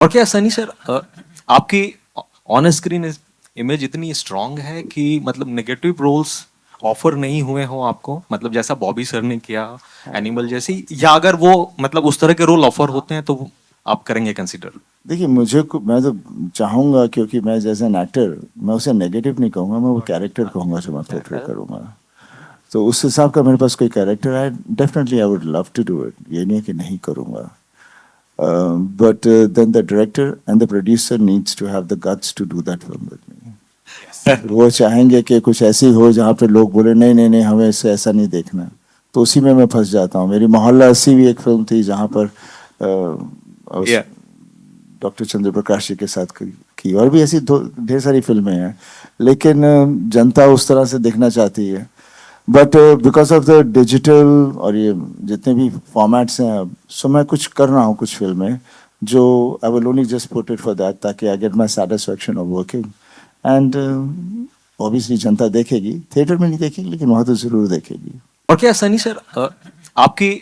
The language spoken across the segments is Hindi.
और क्या सनी सर, आपकी ऑन स्क्रीन इमेज इतनी स्ट्रांग है कि मतलब नेगेटिव रोल्स ऑफर नहीं हुए हो आपको, मतलब जैसा बॉबी सर ने किया एनिमल जैसी, या अगर वो मतलब उस तरह के रोल ऑफर होते हैं तो आप करेंगे कंसिडर? देखिए मैं तो चाहूँगा, क्योंकि मैं जैसे एन एक्टर मैं उसे नेगेटिव नहीं कहूँगा, मैं वो कैरेक्टर कहूँगा जो मैं पोर्ट्रे करूँगा। तो उस हिसाब का मेरे पास कोई कैरेक्टर है, definitely I would love to do it, ये नहीं है कि नहीं करूँगा। But then the director and the producer needs to have the guts to do that film with me. वो चाहेंगे कि कुछ ऐसी हो जहाँ पे लोग बोले नहीं नहीं नहीं, हमें इससे ऐसा नहीं देखना। तो उसी में मैं फंस जाता हूँ। मेरी मोहल्ला अस्सी भी एक फिल्म थी जहाँ पर या डॉक्टर चंद्र प्रकाश जी के साथ की, और भी ऐसी ढेर सारी फिल्में हैं। लेकिन जनता उस तरह से देखना चाहती है। But because of the digital और ये जितने भी फॉर्मेट्स हैं अब, सो मैं कुछ कर रहा हूँ कुछ फिल्में जो I will only just put it for that, ताकि I get my satisfaction of working. And obviously जनता देखेगी, थिएटर में नहीं देखेगी लेकिन वहाँ तो ज़रूर देखेगी। और क्या सनी सर, आपकी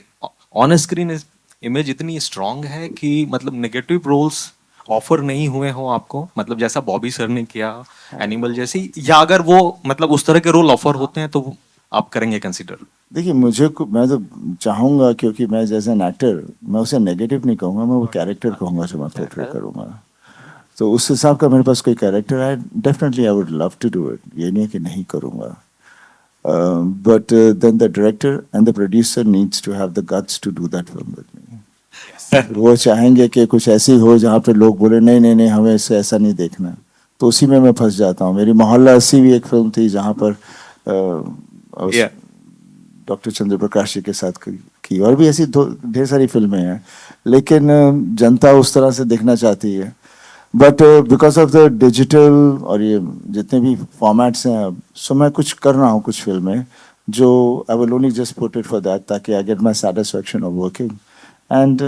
ऑन स्क्रीन इमेज इतनी स्ट्रांग है कि मतलब नेगेटिव रोल्स ऑफर नहीं हुए हो आपको, मतलब जैसा बॉबी सर ने किया एनिमल जैसी, या अगर वो मतलब उस तरह के रोल ऑफर होते हैं तो आप करेंगे कंसिडर? देखिए मैं तो चाहूँगा, क्योंकि मैं जैसे एन एक्टर मैं उसे नेगेटिव नहीं कहूँगा, मैं वो कैरेक्टर कहूँगा जो मैं पोर्ट्रे करूँगा। तो उस हिसाब का मेरे पास कोई कैरेक्टर है, definitely I would love to do it, ये नहीं है कि नहीं करूँगा। But then the director and the producer needs to have the guts to do that film with me. वो चाहेंगे कि कुछ ऐसी हो जहाँ पे लोग बोले नहीं नहीं नहीं, हमें इससे ऐसा नहीं देखना। तो उसी में मैं फंस जाता हूँ। मेरी मोहल्ला अस्सी भी एक फिल्म थी जहाँ पर या डॉक्टर चंद्र प्रकाश जी के साथ की, और भी ऐसी ढेर सारी फिल्में हैं। लेकिन जनता उस तरह से देखना चाहती है। But because of the digital और ये जितने भी फॉर्मेट्स हैं अब, सो मैं कुछ कर रहा हूँ कुछ फिल्में जो I will only just put it for that, ताकि I get my satisfaction of working. And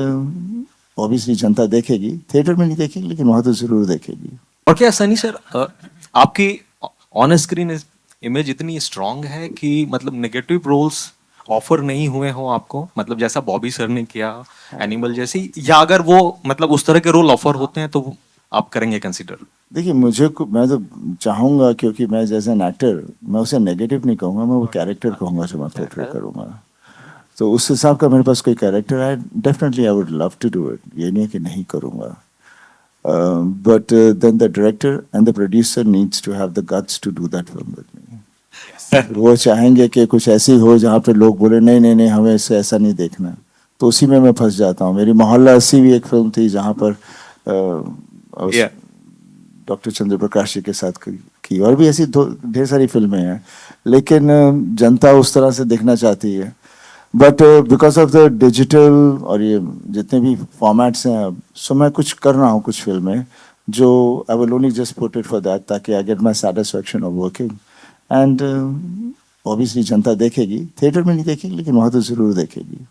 obviously जनता देखेगी, थिएटर में नहीं देखेगी लेकिन वहाँ तो ज़रूर देखेगी। और क्या सनी सर, आपकी ऑन स्क्रीन इमेज इतनी स्ट्रांग है कि मतलब नेगेटिव रोल्स ऑफर नहीं हुए हो आपको, मतलब जैसा बॉबी सर ने किया एनिमल जैसी, या अगर वो मतलब उस तरह के रोल ऑफर होते हैं तो आप करेंगे कंसिडर? देखिए मैं तो चाहूँगा, क्योंकि मैं जैसे एन एक्टर मैं उसे नेगेटिव नहीं कहूँगा, मैं वो कैरेक्टर कहूँगा जो मैं पोर्ट्रे करूँगा। तो उस हिसाब का मेरे पास कोई कैरेक्टर है, definitely I would love to do it, ये नहीं है कि नहीं करूँगा। But then the director and the producer needs to have the guts to do that film with me. वो चाहेंगे कि कुछ ऐसी हो जहाँ पे लोग बोले नहीं नहीं नहीं, हमें इससे ऐसा नहीं देखना। तो उसी में मैं फंस जाता हूँ। मेरी मोहल्ला अस्सी भी एक फिल्म थी जहाँ पर या डॉक्टर चंद्र प्रकाश जी के साथ की, और भी ऐसी ढेर सारी फिल्में हैं। लेकिन जनता उस तरह से देखना चाहती है। But because of the digital और ये जितने भी फॉर्मेट्स हैं अब, सो मैं कुछ कर रहा हूँ कुछ फिल्में जो I will only just put it for that, ताकि I get my satisfaction of working. And obviously जनता देखेगी, थिएटर में नहीं देखेगी लेकिन वहाँ तो ज़रूर देखेगी।